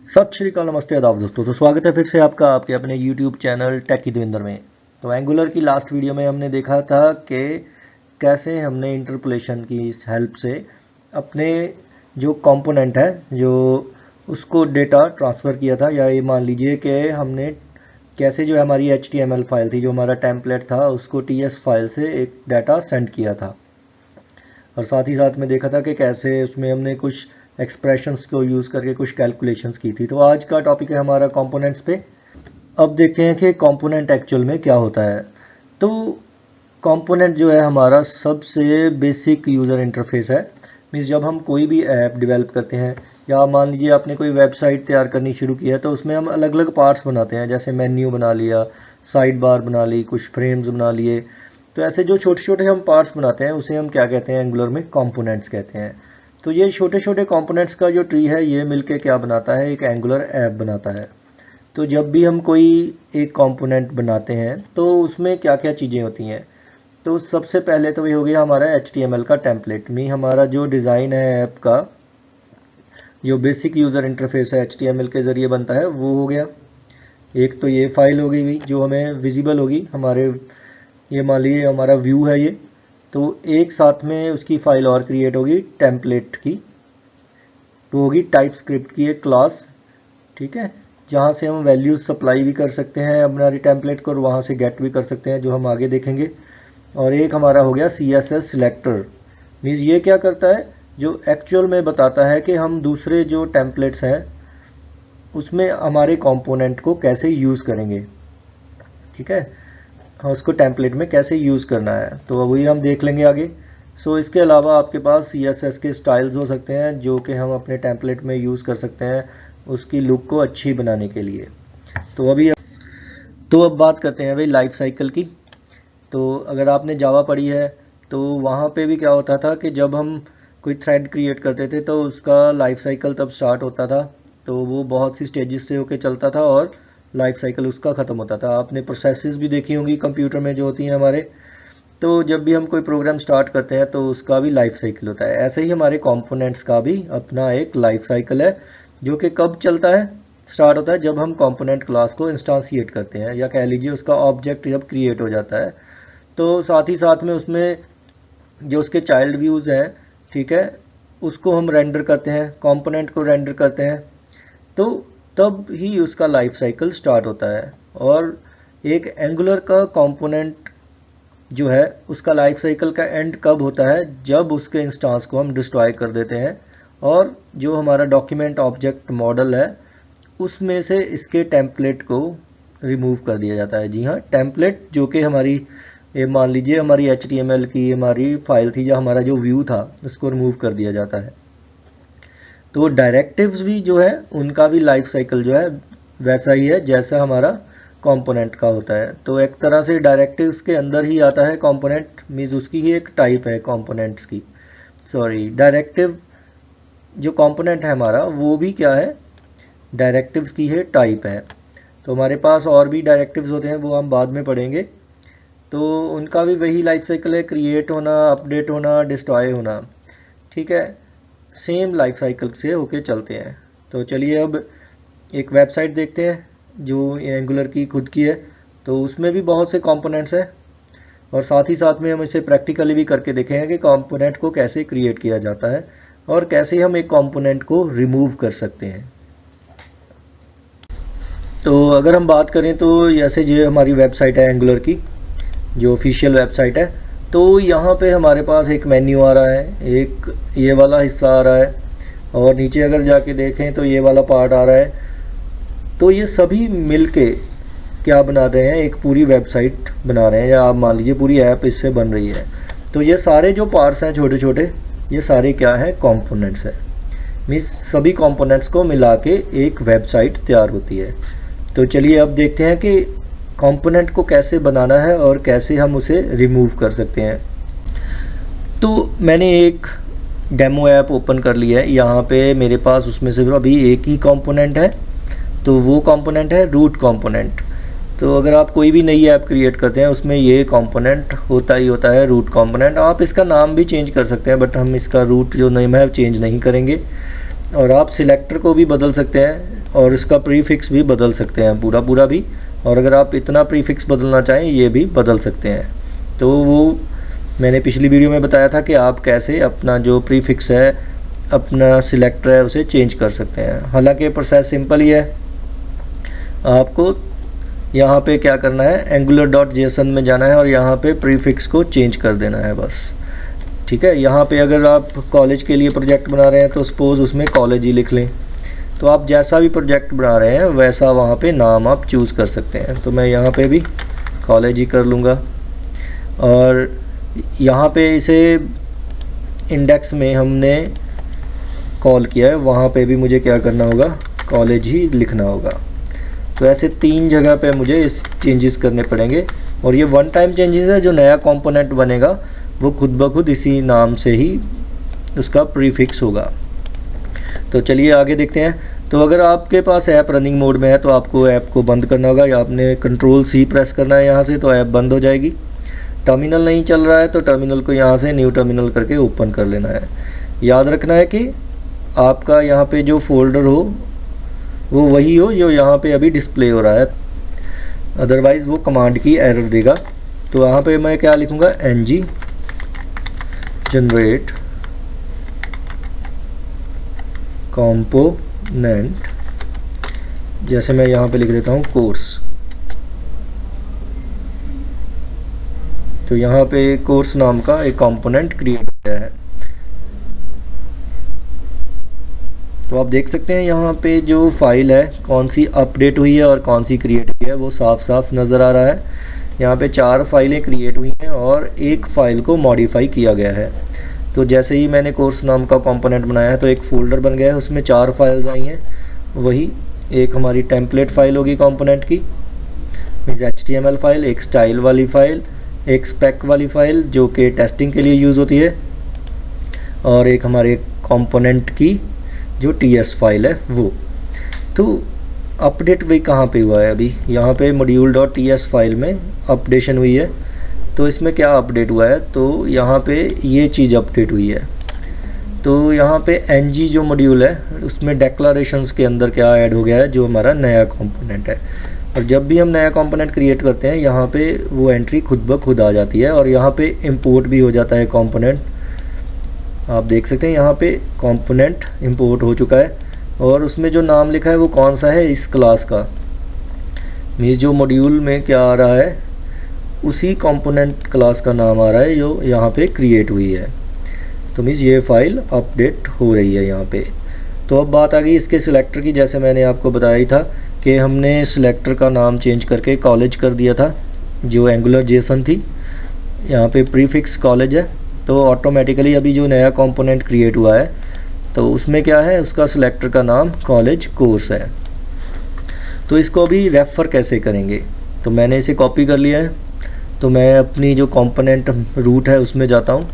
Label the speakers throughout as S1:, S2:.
S1: सत श्री अकाल, नमस्ते, आदाब दोस्तों। तो स्वागत है फिर से आपका आपके अपने YouTube चैनल टेकी देवेंद्र में। तो एंगुलर की लास्ट वीडियो में हमने देखा था कि कैसे हमने इंटरपोलेशन की हेल्प से अपने जो कंपोनेंट है जो उसको डेटा ट्रांसफ़र किया था, या ये मान लीजिए कि हमने कैसे जो हमारी HTML फाइल थी, जो हमारा टेम्पलेट था, उसको TS फाइल से एक डाटा सेंड किया था। और साथ ही साथ में देखा था कि कैसे उसमें हमने कुछ एक्सप्रेशंस को यूज़ करके कुछ कैलकुलेशंस की थी। तो आज का टॉपिक है हमारा कंपोनेंट्स पे। अब देखते हैं कि कंपोनेंट एक्चुअल में क्या होता है। तो कंपोनेंट जो है हमारा सबसे बेसिक यूज़र इंटरफेस है। मीन्स जब हम कोई भी ऐप डेवलप करते हैं, या मान लीजिए आपने कोई वेबसाइट तैयार करनी शुरू की है, तो उसमें हम अलग अलग पार्ट्स बनाते हैं। जैसे मेन्यू बना लिया, साइड बार बना ली, कुछ फ्रेम्स बना लिए। तो ऐसे जो छोटे छोटे हम पार्ट्स बनाते हैं उसे हम क्या कहते हैं, एंगुलर में कंपोनेंट्स कहते हैं। तो ये छोटे छोटे कंपोनेंट्स का जो ट्री है, ये मिलके क्या बनाता है, एक एंगुलर ऐप बनाता है। तो जब भी हम कोई एक कंपोनेंट बनाते हैं तो उसमें क्या क्या चीज़ें होती हैं। तो सबसे पहले तो ये हो गया हमारा HTML का टेम्पलेट में हमारा जो डिज़ाइन है ऐप का, जो बेसिक यूज़र इंटरफेस है HTML के ज़रिए बनता है, वो हो गया। एक तो ये फाइल हो गई जो हमें विजिबल होगी हमारे, ये मान लीजिए हमारा व्यू है ये। तो एक साथ में उसकी फाइल और क्रिएट होगी टेम्पलेट की, तो होगी टाइप स्क्रिप्ट की एक क्लास, ठीक है, जहाँ से हम वैल्यूज सप्लाई भी कर सकते हैं हमारी टेम्पलेट को, और वहाँ से गेट भी कर सकते हैं, जो हम आगे देखेंगे। और एक हमारा हो गया CSS सिलेक्टर। मीन्स ये क्या करता है, जो एक्चुअल में बताता है कि हम दूसरे जो टेम्पलेट्स हैं उसमें हमारे कंपोनेंट को कैसे यूज़ करेंगे, ठीक है, उसको टेम्पलेट में कैसे यूज़ करना है। तो वही हम देख लेंगे आगे। इसके अलावा आपके पास CSS के स्टाइल्स हो सकते हैं जो कि हम अपने टेम्पलेट में यूज़ कर सकते हैं उसकी लुक को अच्छी बनाने के लिए। तो अब बात करते हैं भाई लाइफ साइकिल की। तो अगर आपने जावा पढ़ी है तो वहाँ पे भी क्या होता था कि जब हम कोई थ्रेड क्रिएट करते थे तो उसका लाइफ साइकिल तब स्टार्ट होता था। तो वो बहुत सी स्टेजेस से होके चलता था और लाइफ साइकिल उसका ख़त्म होता था। आपने प्रोसेसेस भी देखी होंगी कंप्यूटर में जो होती हैं हमारे। तो जब भी हम कोई प्रोग्राम स्टार्ट करते हैं तो उसका भी लाइफ साइकिल होता है। ऐसे ही हमारे कंपोनेंट्स का भी अपना एक लाइफ साइकिल है, जो कि कब चलता है, स्टार्ट होता है जब हम कंपोनेंट क्लास को इंस्टांशिएट करते हैं, या कह लीजिए उसका ऑब्जेक्ट जब क्रिएट हो जाता है। तो साथ ही साथ में उसमें जो उसके चाइल्ड व्यूज़ हैं, ठीक है, उसको हम रेंडर करते हैं, कंपोनेंट को रेंडर करते हैं। तो तब ही उसका लाइफ साइकिल स्टार्ट होता है। और एक एंगुलर का कंपोनेंट जो है उसका लाइफ साइकिल का एंड कब होता है, जब उसके इंस्टांस को हम डिस्ट्रॉय कर देते हैं और जो हमारा डॉक्यूमेंट ऑब्जेक्ट मॉडल है उसमें से इसके टेम्पलेट को रिमूव कर दिया जाता है। जी हाँ, टेम्पलेट जो कि हमारी, ये मान लीजिए हमारी HTML की हमारी फाइल थी, या हमारा जो व्यू था, उसको रिमूव कर दिया जाता है। तो डायरेक्टिव्स भी जो है उनका भी लाइफ साइकिल जो है वैसा ही है जैसा हमारा कंपोनेंट का होता है। तो एक तरह से डायरेक्टिव्स के अंदर ही आता है कंपोनेंट, मीन्स उसकी ही एक टाइप है कंपोनेंट्स की। डायरेक्टिव जो कंपोनेंट है हमारा वो भी क्या है, डायरेक्टिव्स की है टाइप है। तो हमारे पास और भी डायरेक्टिव्स होते हैं, वो हम बाद में पढ़ेंगे। तो उनका भी वही लाइफ साइकिल है, क्रिएट होना, अपडेट होना, डिस्ट्रॉय होना, ठीक है, सेम लाइफ साइकिल से होके चलते हैं। तो चलिए अब एक वेबसाइट देखते हैं जो एंगुलर की खुद की है। तो उसमें भी बहुत से कंपोनेंट्स हैं, और साथ ही साथ में हम इसे प्रैक्टिकली भी करके देखेंगे कि कंपोनेंट को कैसे क्रिएट किया जाता है और कैसे हम एक कंपोनेंट को रिमूव कर सकते हैं। तो अगर हम बात करें तो जैसे ये हमारी वेबसाइट है एंगुलर की, जो ऑफिशियल वेबसाइट है। तो यहाँ पे हमारे पास एक मेन्यू आ रहा है, एक ये वाला हिस्सा आ रहा है, और नीचे अगर जाके देखें तो ये वाला पार्ट आ रहा है। तो ये सभी मिलके क्या बना रहे हैं, एक पूरी वेबसाइट बना रहे हैं, या आप मान लीजिए पूरी ऐप इससे बन रही है। तो ये सारे जो पार्ट्स हैं छोटे छोटे, ये सारे क्या हैं, कंपोनेंट्स हैं। मीन्स सभी कंपोनेंट्स को मिला के एक वेबसाइट तैयार होती है। तो चलिए अब देखते हैं कि कंपोनेंट को कैसे बनाना है और कैसे हम उसे रिमूव कर सकते हैं। तो मैंने एक डेमो ऐप ओपन कर लिया है। यहाँ पे मेरे पास उसमें से अभी एक ही कंपोनेंट है, तो वो कंपोनेंट है रूट कंपोनेंट। तो अगर आप कोई भी नई ऐप क्रिएट करते हैं उसमें ये कंपोनेंट होता ही होता है, रूट कंपोनेंट। आप इसका नाम भी चेंज कर सकते हैं, बट हम इसका रूट जो नेम है चेंज नहीं करेंगे। और आप सिलेक्टर को भी बदल सकते हैं, और इसका प्रीफिक्स भी बदल सकते हैं पूरा पूरा भी, और अगर आप इतना प्रीफिक्स बदलना चाहें ये भी बदल सकते हैं। तो वो मैंने पिछली वीडियो में बताया था कि आप कैसे अपना जो प्रीफिक्स है, अपना सिलेक्टर है, उसे चेंज कर सकते हैं। हालांकि प्रोसेस सिंपल ही है। आपको यहाँ पे क्या करना है, angular.json में जाना है और यहाँ पे प्रीफिक्स को चेंज कर देना है बस। ठीक है, यहाँ पे अगर आप कॉलेज के लिए प्रोजेक्ट बना रहे हैं तो सपोज़ उसमें कॉलेज ही लिख लें। तो आप जैसा भी प्रोजेक्ट बना रहे हैं वैसा वहाँ पे नाम आप चूज़ कर सकते हैं। तो मैं यहाँ पे भी कॉलेज ही कर लूँगा, और यहाँ पे इसे इंडेक्स में हमने कॉल किया है, वहाँ पे भी मुझे क्या करना होगा, कॉलेज ही लिखना होगा। तो ऐसे 3 जगह पे मुझे इस चेंजेस करने पड़ेंगे, और ये वन टाइम चेंजेस है। जो नया कंपोनेंट बनेगा वो खुद ब खुद इसी नाम से ही उसका प्रीफिक्स होगा। तो चलिए आगे देखते हैं। तो अगर आपके पास ऐप रनिंग मोड में है तो आपको ऐप को बंद करना होगा, या आपने Ctrl+C प्रेस करना है यहाँ से, तो ऐप बंद हो जाएगी। टर्मिनल नहीं चल रहा है तो टर्मिनल को यहाँ से न्यू टर्मिनल करके ओपन कर लेना है। याद रखना है कि आपका यहाँ पे जो फोल्डर हो वो वही हो जो यहाँ पे अभी डिस्प्ले हो रहा है, अदरवाइज़ वो कमांड की एरर देगा। तो यहाँ पे मैं क्या लिखूँगा, ng जनरेट कंपोनेंट, जैसे मैं यहाँ पे लिख देता हूँ कोर्स। तो यहाँ पे कोर्स नाम का एक कंपोनेंट क्रिएट किया है। तो आप देख सकते हैं यहाँ पे जो फाइल है कौन सी अपडेट हुई है और कौन सी क्रिएट हुई है वो साफ साफ नज़र आ रहा है। यहाँ पे 4 फाइलें क्रिएट हुई हैं और एक फ़ाइल को मॉडिफाई किया गया है। तो जैसे ही मैंने कोर्स नाम का कंपोनेंट बनाया है तो एक फ़ोल्डर बन गया है, उसमें 4 फाइल्स आई हैं। वही एक हमारी टेम्पलेट फ़ाइल होगी कंपोनेंट की, मीन्स HTML फाइल, एक स्टाइल वाली फ़ाइल, एक स्पेक वाली फ़ाइल जो कि टेस्टिंग के लिए यूज़ होती है, और एक हमारे कंपोनेंट की जो TS फाइल है वो। तो अपडेट भी कहाँ पे हुआ है, अभी यहाँ पे module.ts फाइल में अपडेशन हुई है। तो इसमें क्या अपडेट हुआ है, तो यहाँ पे ये चीज़ अपडेट हुई है। तो यहाँ पे ng जो मॉड्यूल है उसमें डेक्लरेशंस के अंदर क्या ऐड हो गया है, जो हमारा नया कंपोनेंट है। और जब भी हम नया कंपोनेंट क्रिएट करते हैं यहाँ पे वो एंट्री खुद ब खुद आ जाती है, और यहाँ पे इंपोर्ट भी हो जाता है कंपोनेंट। आप देख सकते हैं यहाँ पे कंपोनेंट इंपोर्ट हो चुका है, और उसमें जो नाम लिखा है वो कौन सा है, इस क्लास का। मीन्स जो मॉड्यूल में क्या आ रहा है उसी कंपोनेंट क्लास का नाम आ रहा है जो यहाँ पे क्रिएट हुई है। तो मीन्स ये फाइल अपडेट हो रही है यहाँ पे। तो अब बात आ गई इसके सिलेक्टर की। जैसे मैंने आपको बताया ही था कि हमने सिलेक्टर का नाम चेंज करके कॉलेज कर दिया था, जो AngularJSON थी, यहाँ पे प्रीफिक्स कॉलेज है। तो ऑटोमेटिकली अभी जो नया कंपोनेंट क्रिएट हुआ है तो उसमें क्या है, उसका सिलेक्टर का नाम कॉलेज कोर्स है। तो इसको अभी रेफ़र कैसे करेंगे, तो मैंने इसे कॉपी कर लिया है। तो मैं अपनी जो कंपोनेंट रूट है उसमें जाता हूँ,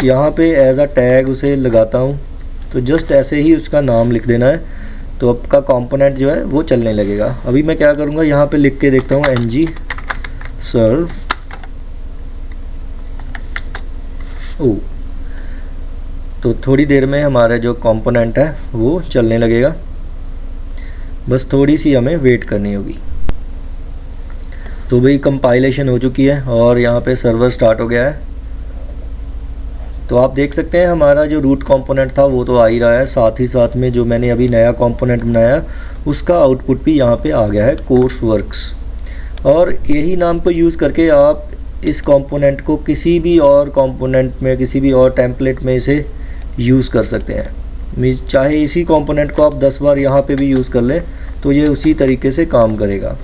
S1: यहाँ पे एज अ टैग उसे लगाता हूँ। तो जस्ट ऐसे ही उसका नाम लिख देना है, तो आपका कंपोनेंट जो है वो चलने लगेगा। अभी मैं क्या करूँगा, यहाँ पे लिख के देखता हूँ ng serve ओ। तो थोड़ी देर में हमारा जो कंपोनेंट है वो चलने लगेगा, बस थोड़ी सी हमें वेट करनी होगी। तो भाई कंपाइलेशन हो चुकी है और यहाँ पे सर्वर स्टार्ट हो गया है। तो आप देख सकते हैं हमारा जो रूट कंपोनेंट था वो तो आ ही रहा है, साथ ही साथ में जो मैंने अभी नया कंपोनेंट बनाया उसका आउटपुट भी यहाँ पे आ गया है, कोर्स वर्क्स। और यही नाम को यूज़ करके आप इस कंपोनेंट को किसी भी और कंपोनेंट में, किसी भी और टेम्पलेट में इसे यूज़ कर सकते हैं। मीन्स चाहे इसी कंपोनेंट को आप 10 बार यहाँ पे भी यूज़ कर लें तो ये उसी तरीके से काम करेगा।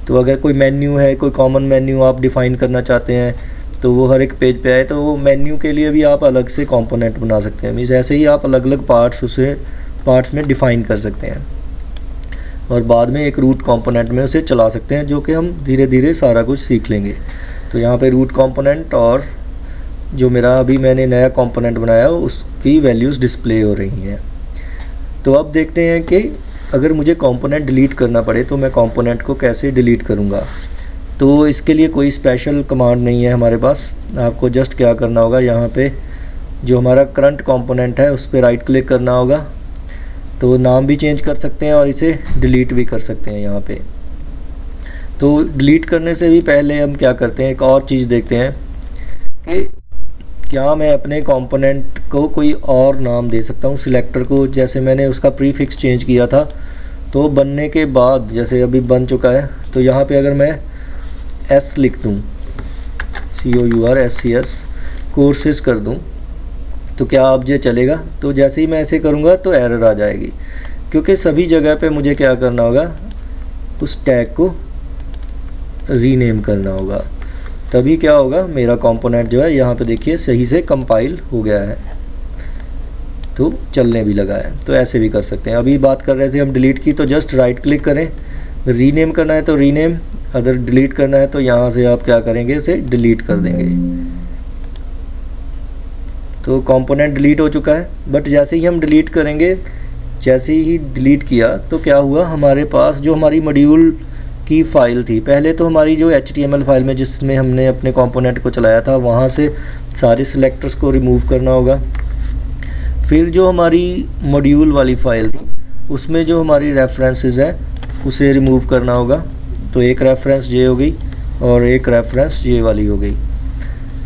S1: तो अगर कोई मेन्यू है, कोई कॉमन मेन्यू आप डिफ़ाइन करना चाहते हैं तो वो हर एक पेज पे आए, तो वो मेन्यू के लिए भी आप अलग से कंपोनेंट बना सकते हैं। मीन्स ऐसे ही आप अलग अलग पार्ट्स में डिफ़ाइन कर सकते हैं और बाद में एक रूट कंपोनेंट में उसे चला सकते हैं, जो कि हम धीरे धीरे सारा कुछ सीख लेंगे। तो यहाँ पे रूट कंपोनेंट और जो मेरा अभी मैंने नया कंपोनेंट बनाया उसकी वैल्यूज़ डिस्प्ले हो रही हैं। तो अब देखते हैं कि अगर मुझे कंपोनेंट डिलीट करना पड़े तो मैं कंपोनेंट को कैसे डिलीट करूँगा। तो इसके लिए कोई स्पेशल कमांड नहीं है हमारे पास। आपको जस्ट क्या करना होगा, यहाँ पे जो हमारा करंट कंपोनेंट है उस पर राइट क्लिक करना होगा। तो नाम भी चेंज कर सकते हैं और इसे डिलीट भी कर सकते हैं यहाँ पे। तो डिलीट करने से भी पहले हम क्या करते हैं, एक और चीज़ देखते हैं कि क्या मैं अपने कंपोनेंट को कोई और नाम दे सकता हूँ सिलेक्टर को। जैसे मैंने उसका प्रीफिक्स चेंज किया था, तो बनने के बाद जैसे अभी बन चुका है, तो यहाँ पे अगर मैं S लिख दूँ, COURSES कोर्सेस कर दूँ, तो क्या अब ये चलेगा? तो जैसे ही मैं ऐसे करूँगा तो एरर आ जाएगी, क्योंकि सभी जगह पे मुझे क्या करना होगा, उस टैग को रीनेम करना होगा। तभी क्या होगा, मेरा कंपोनेंट जो है यहाँ पे देखिए सही से कंपाइल हो गया है, तो चलने भी लगा है। तो ऐसे भी कर सकते हैं। अभी बात कर रहे थे हम डिलीट की, तो जस्ट राइट क्लिक करें, रीनेम करना है तो रीनेम, अगर डिलीट करना है तो यहाँ से आप क्या करेंगे, इसे डिलीट कर देंगे। तो कंपोनेंट डिलीट हो चुका है। बट जैसे ही हम डिलीट करेंगे, जैसे ही डिलीट किया तो क्या हुआ, हमारे पास जो हमारी मॉड्यूल की फ़ाइल थी, पहले तो हमारी जो HTML फाइल में जिसमें हमने अपने कंपोनेंट को चलाया था, वहाँ से सारे सिलेक्टर्स को रिमूव करना होगा। फिर जो हमारी मॉड्यूल वाली फ़ाइल थी, उसमें जो हमारी रेफरेंसेस हैं उसे रिमूव करना होगा। तो एक रेफरेंस ये हो गई और एक रेफरेंस ये वाली हो गई।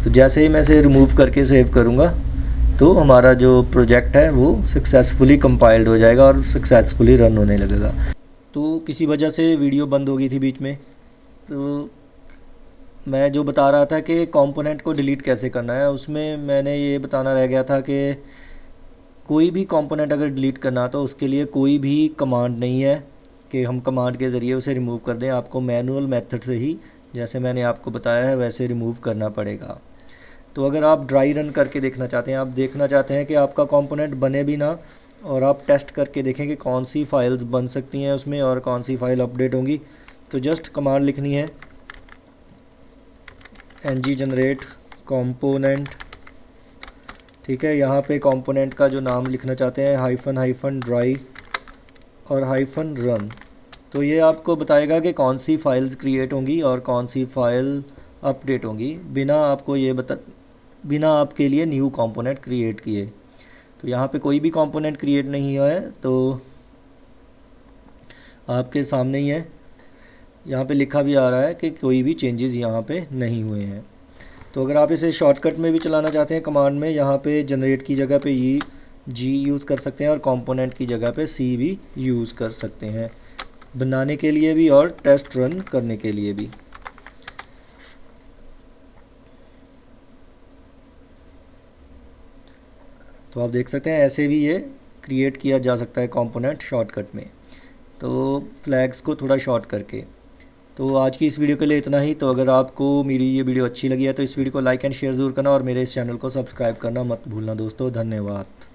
S1: तो जैसे ही मैं इसे रिमूव करके सेव करूँगा, तो हमारा जो प्रोजेक्ट है वो सक्सेसफुली कंपाइल्ड हो जाएगा और सक्सेसफुली रन होने लगेगा। तो किसी वजह से वीडियो बंद हो गई थी बीच में, तो मैं जो बता रहा था कि कंपोनेंट को डिलीट कैसे करना है, उसमें मैंने ये बताना रह गया था कि कोई भी कंपोनेंट अगर डिलीट करना तो उसके लिए कोई भी कमांड नहीं है कि हम कमांड के ज़रिए उसे रिमूव कर दें। आपको मैनुअल मेथड से ही, जैसे मैंने आपको बताया है, वैसे रिमूव करना पड़ेगा। तो अगर आप ड्राई रन करके देखना चाहते हैं, आप देखना चाहते हैं कि आपका कंपोनेंट बने भी ना, और आप टेस्ट करके देखें कि कौन सी फाइल्स बन सकती हैं उसमें और कौन सी फाइल अपडेट होंगी, तो जस्ट कमांड लिखनी है ng जनरेट कंपोनेंट। ठीक है, यहाँ पे कंपोनेंट का जो नाम लिखना चाहते हैं हाइफन ड्राई और हाइफन रन। तो ये आपको बताएगा कि कौन सी फाइल्स क्रिएट होंगी और कौन सी फाइल अपडेट होंगी, बिना आपके लिए न्यू कंपोनेंट क्रिएट किए। तो यहाँ पे कोई भी कंपोनेंट क्रिएट नहीं हुआ है, तो आपके सामने ही है, यहाँ पे लिखा भी आ रहा है कि कोई भी चेंजेस यहाँ पे नहीं हुए हैं। तो अगर आप इसे शॉर्टकट में भी चलाना चाहते हैं कमांड में, यहाँ पे जनरेट की जगह पे G यूज़ कर सकते हैं और कंपोनेंट की जगह पे C भी यूज़ कर सकते हैं, बनाने के लिए भी और टेस्ट रन करने के लिए भी। तो आप देख सकते हैं ऐसे भी ये क्रिएट किया जा सकता है कंपोनेंट शॉर्टकट में, तो फ्लैग्स को थोड़ा शॉर्ट करके। तो आज की इस वीडियो के लिए इतना ही। तो अगर आपको मेरी ये वीडियो अच्छी लगी है तो इस वीडियो को लाइक एंड शेयर ज़रूर करना और मेरे इस चैनल को सब्सक्राइब करना मत भूलना दोस्तों। धन्यवाद।